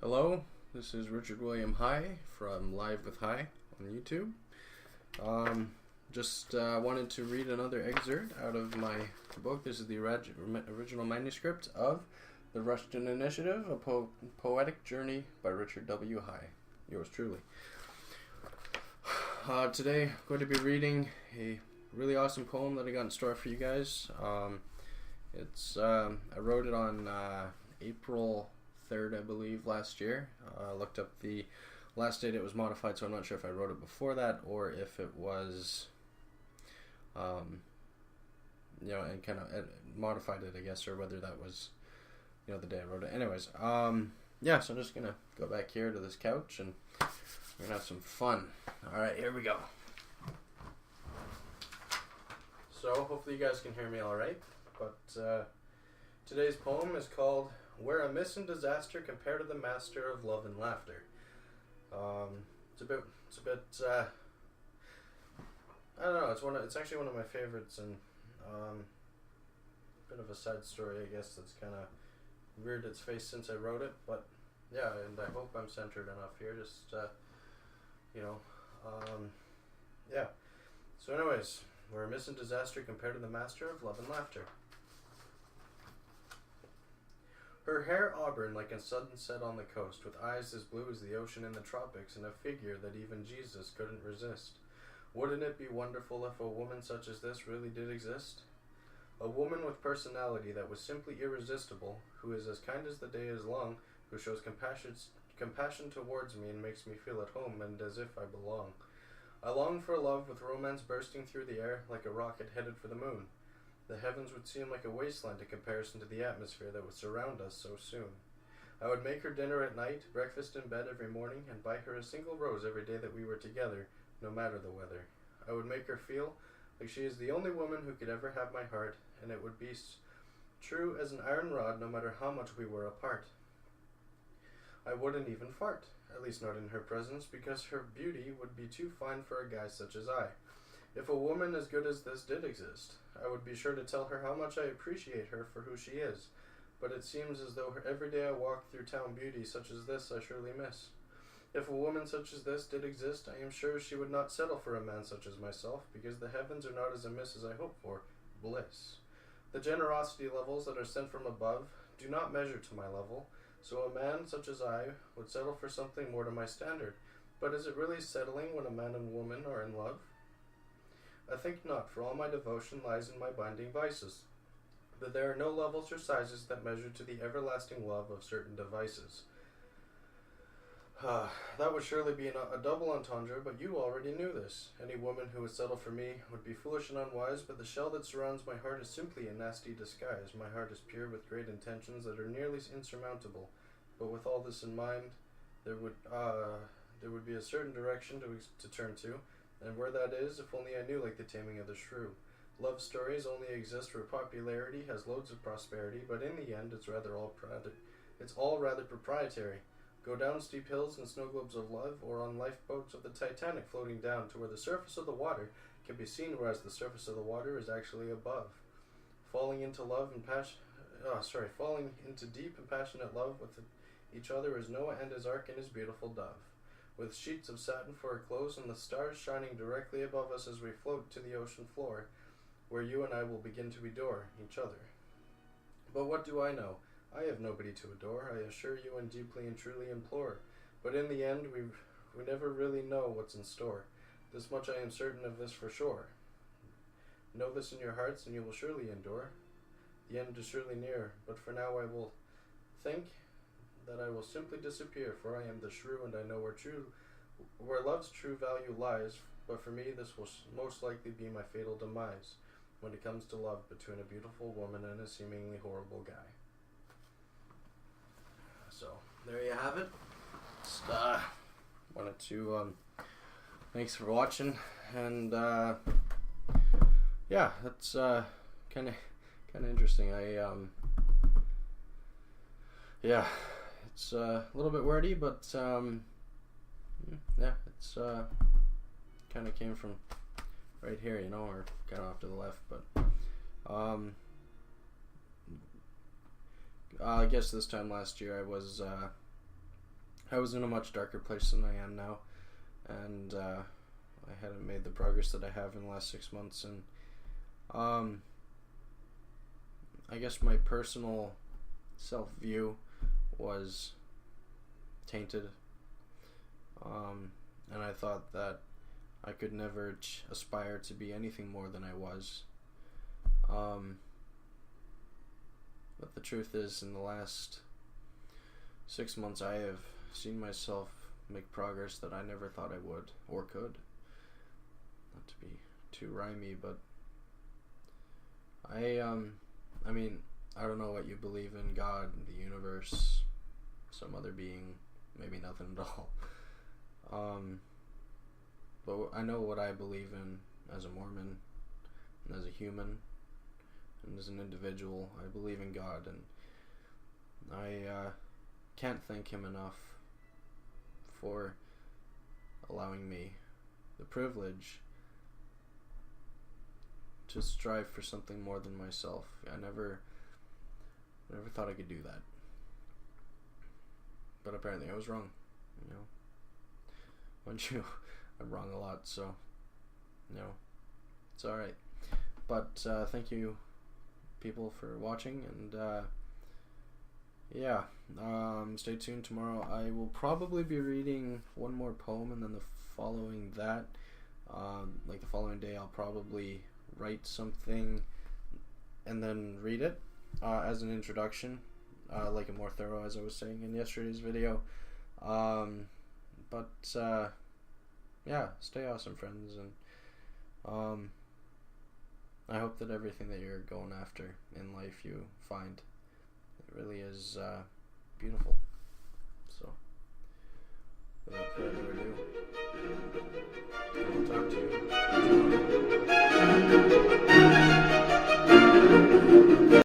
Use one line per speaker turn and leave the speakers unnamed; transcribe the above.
Hello, this is Richard William High from Live with High on YouTube. Just wanted to read another excerpt out of my book. This is the original manuscript of The Rushton Initiative, a Poetic Journey by Richard W. High. Yours truly. Today I'm going to be reading a really awesome poem that I got in store for you guys. I wrote it on April 3rd, I believe, last year. Looked up the last date it was modified, so I'm not sure if I wrote it before that or if it was, and kind of modified it, I guess, or whether that was, the day I wrote it. Anyways, so I'm just gonna go back here to this couch and we're gonna have some fun. All right, here we go. So hopefully you guys can hear me all right. But today's poem is called "Where Amiss and Disaster Compare to the Master of Love and Laughter." It's a bit. I don't know. It's actually one of my favorites, and bit of a sad story, I guess. That's kind of reared its face since I wrote it. But yeah, and I hope I'm centered enough here. Just yeah. So, anyways, where Amiss and Disaster compare to the Master of Love and Laughter. Her hair auburn like a sudden set on the coast, with eyes as blue as the ocean in the tropics, and a figure that even Jesus couldn't resist. Wouldn't it be wonderful if a woman such as this really did exist? A woman with personality that was simply irresistible, who is as kind as the day is long, who shows compassion towards me and makes me feel at home and as if I belong. I long for love with romance bursting through the air like a rocket headed for the moon. The heavens would seem like a wasteland in comparison to the atmosphere that would surround us so soon. I would make her dinner at night, breakfast in bed every morning, and buy her a single rose every day that we were together, no matter the weather. I would make her feel like she is the only woman who could ever have my heart, and it would be true as an iron rod no matter how much we were apart. I wouldn't even fart, at least not in her presence, because her beauty would be too fine for a guy such as I. If a woman as good as this did exist, I would be sure to tell her how much I appreciate her for who she is, but it seems as though every day I walk through town beauty such as this I surely miss. If a woman such as this did exist, I am sure she would not settle for a man such as myself, because the heavens are not as amiss as I hope for. Bliss. The generosity levels that are sent from above do not measure to my level, so a man such as I would settle for something more to my standard. But is it really settling when a man and woman are in love? I think not, for all my devotion lies in my binding vices. But there are no levels or sizes that measure to the everlasting love of certain devices. That would surely be a double entendre, but you already knew this. Any woman who would settle for me would be foolish and unwise, but the shell that surrounds my heart is simply a nasty disguise. My heart is pure with great intentions that are nearly insurmountable. But with all this in mind, there would be a certain direction to turn to, and where that is, if only I knew, like the taming of the shrew. Love stories only exist where popularity has loads of prosperity, but in the end, it's all rather proprietary. Go down steep hills in snow globes of love, or on lifeboats of the Titanic floating down to where the surface of the water can be seen, whereas the surface of the water is actually above. Falling into deep and passionate love with each other as Noah and his ark and his beautiful dove. With sheets of satin for our clothes and the stars shining directly above us as we float to the ocean floor, where you and I will begin to adore each other. But what do I know? I have nobody to adore, I assure you and deeply and truly implore. But in the end, we never really know what's in store. This much I am certain of this for sure. Know this in your hearts and you will surely endure. The end is surely near, but for now I will think that I will simply disappear, for I am the shrew and I know where love's true value lies, but for me this will most likely be my fatal demise, when it comes to love between a beautiful woman and a seemingly horrible guy. So, there you have it. Just wanted to, thanks for watching, and yeah, that's kind of interesting. Yeah. It's a little bit wordy, but yeah, it's kind of came from right here, or kind of off to the left. But I guess this time last year I was I was in a much darker place than I am now, and I hadn't made the progress that I have in the last 6 months, and I guess my personal self-view was tainted, and I thought that I could never aspire to be anything more than I was. But the truth is, in the last 6 months, I have seen myself make progress that I never thought I would or could. Not to be too rhymey, but I mean, I don't know what you believe in, God, the universe, some other being, maybe nothing at all. But I know what I believe in as a Mormon, and as a human, and as an individual. I believe in God, and I can't thank Him enough for allowing me the privilege to strive for something more than myself. I never thought I could do that, but apparently I was wrong. You know, I'm wrong a lot, so it's alright. But thank you, people, for watching, and stay tuned tomorrow. I will probably be reading one more poem, and then the following day I'll probably write something and then read it as an introduction, like a more thorough, as I was saying in yesterday's video. Stay awesome, friends, and I hope that everything that you're going after in life you find. It really is beautiful. So, without further ado, I will talk to you.